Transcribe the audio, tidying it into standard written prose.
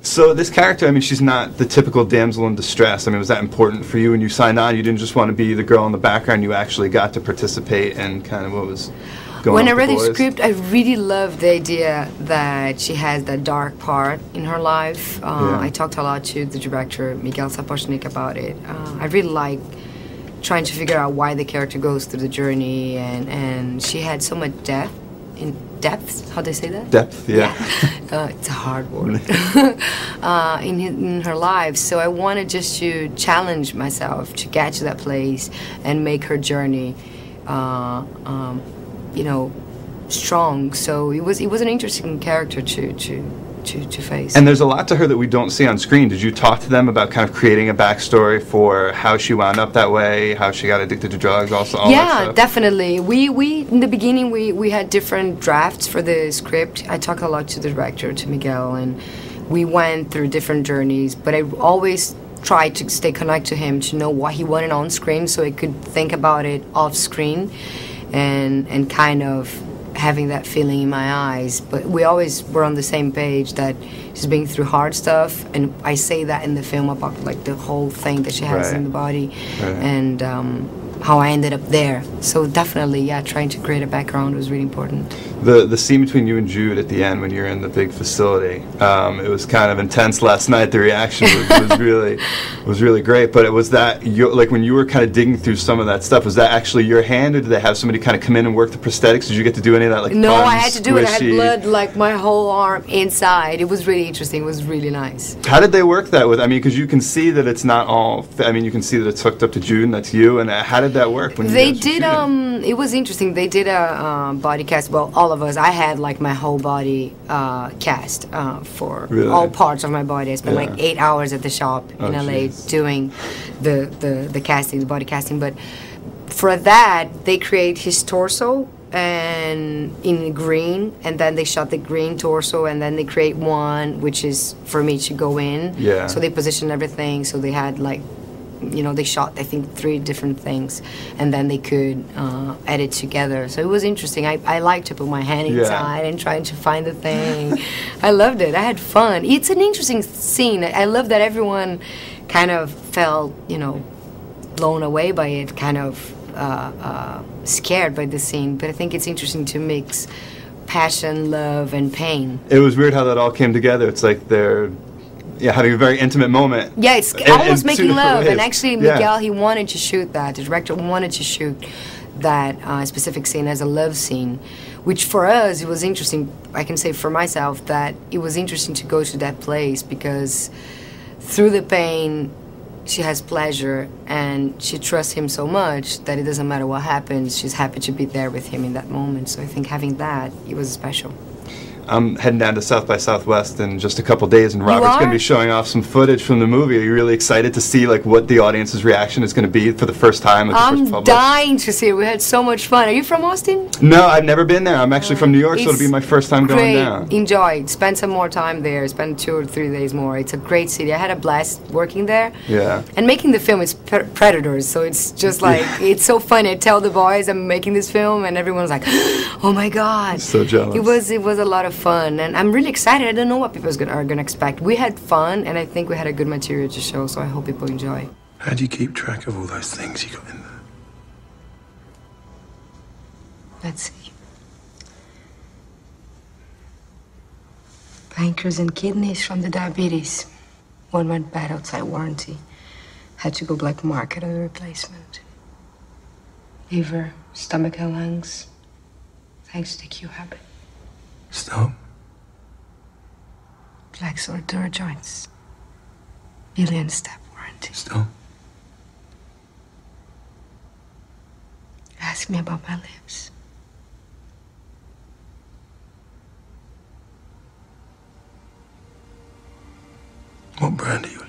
So this character, I mean, she's not the typical damsel in distress. I mean, was that important for you when you signed on? You didn't just want to be the girl in the background. You actually got to participate in kind of what was going on When I with read the the boys? script, I really loved the idea that she has that dark part in her life. I talked a lot to the director, Miguel Sapochnik, about it. I really like trying to figure out why the character goes through the journey, and she had so much depth. How do they say that? Depth, yeah. It's a hard word. in her life, so I wanted just to challenge myself to get to that place and make her journey, you know, strong. So it was an interesting character to face. And there's a lot to her that we don't see on screen. Did you talk to them about kind of creating a backstory for how she wound up that way, how she got addicted to drugs, also all that Yeah, stuff? definitely. We in the beginning we had different drafts for the script. I talked a lot to the director, to Miguel, and we went through different journeys, but I always tried to stay connected to him to know what he wanted on screen so I could think about it off screen and kind of having that feeling in my eyes. But we always were on the same page that she's been through hard stuff, and I say that in the film about like the whole thing that she has in the body, and how I ended up there. So definitely, yeah, trying to create a background was really important. The scene between you and Jude at the end when you're in the big facility, it was kind of intense last night. The reaction was really great. But it was that like when you were kind of digging through some of that stuff, was that actually your hand, or did they have somebody kind of come in and work the prosthetics? Did you get to do any of that? Like no, fun, I had to do it. I had squishy- blood like my whole arm inside. It was really interesting. It was really nice. How did they work that with? I mean, because you can see that it's not all. I mean, you can see that it's hooked up to Jude and that's you. And how did that work? When They you guys were did. shooting? It was interesting. They did a body cast. Well, all of us. I had like my whole body cast for all parts of my body. I spent like 8 hours at the shop in LA doing the casting, the body casting. But for that, they create his torso and in green, and then they shot the green torso, and then they create one which is for me to go in. Yeah. So they positioned everything. So they had like, you know, they shot I think 3 different things, and then they could edit together. So it was interesting. I like to put my hand inside and trying to find the thing. I loved it. I had fun. It's an interesting scene. I love that everyone kind of felt, you know, blown away by it, kind of scared by the scene. But I think it's interesting to mix passion, love, and pain. It was weird how that all came together. It's like they're having a very intimate moment. Yeah, it's almost making love. Ways. And actually, Miguel, he wanted to shoot that. The director wanted to shoot that specific scene as a love scene, which for us, it was interesting. I can say for myself that it was interesting to go to that place because through the pain, she has pleasure, and she trusts him so much that it doesn't matter what happens, she's happy to be there with him in that moment. So I think having that, it was special. I'm heading down to South by Southwest in just a couple days, and Robert's going to be showing off some footage from the movie. Are you really excited to see like what the audience's reaction is going to be for the first time? Like, I'm dying to see it. We had so much fun. Are you from Austin? No, I've never been there. I'm actually from New York, so it'll be my first time going down. Enjoy. Spend some more time there. Spend 2 or 3 days more. It's a great city. I had a blast working there. Yeah. And making the film is Predators, so it's just like, it's so funny. I tell the boys I'm making this film, and everyone's like, oh my God. So jealous. It was a lot of fun, and I'm really excited. I don't know what people are going to expect. We had fun, and I think we had a good material to show, so I hope people enjoy. How do you keep track of all those things you got in there? Let's see. Pancreas and kidneys from the diabetes. One went bad outside warranty. Had to go black market on the replacement. Liver, stomach and lungs. Thanks to the Q habit. Stop. Flexor dura joints. Billion step warranty. Stop. Ask me about my lips. What brand are you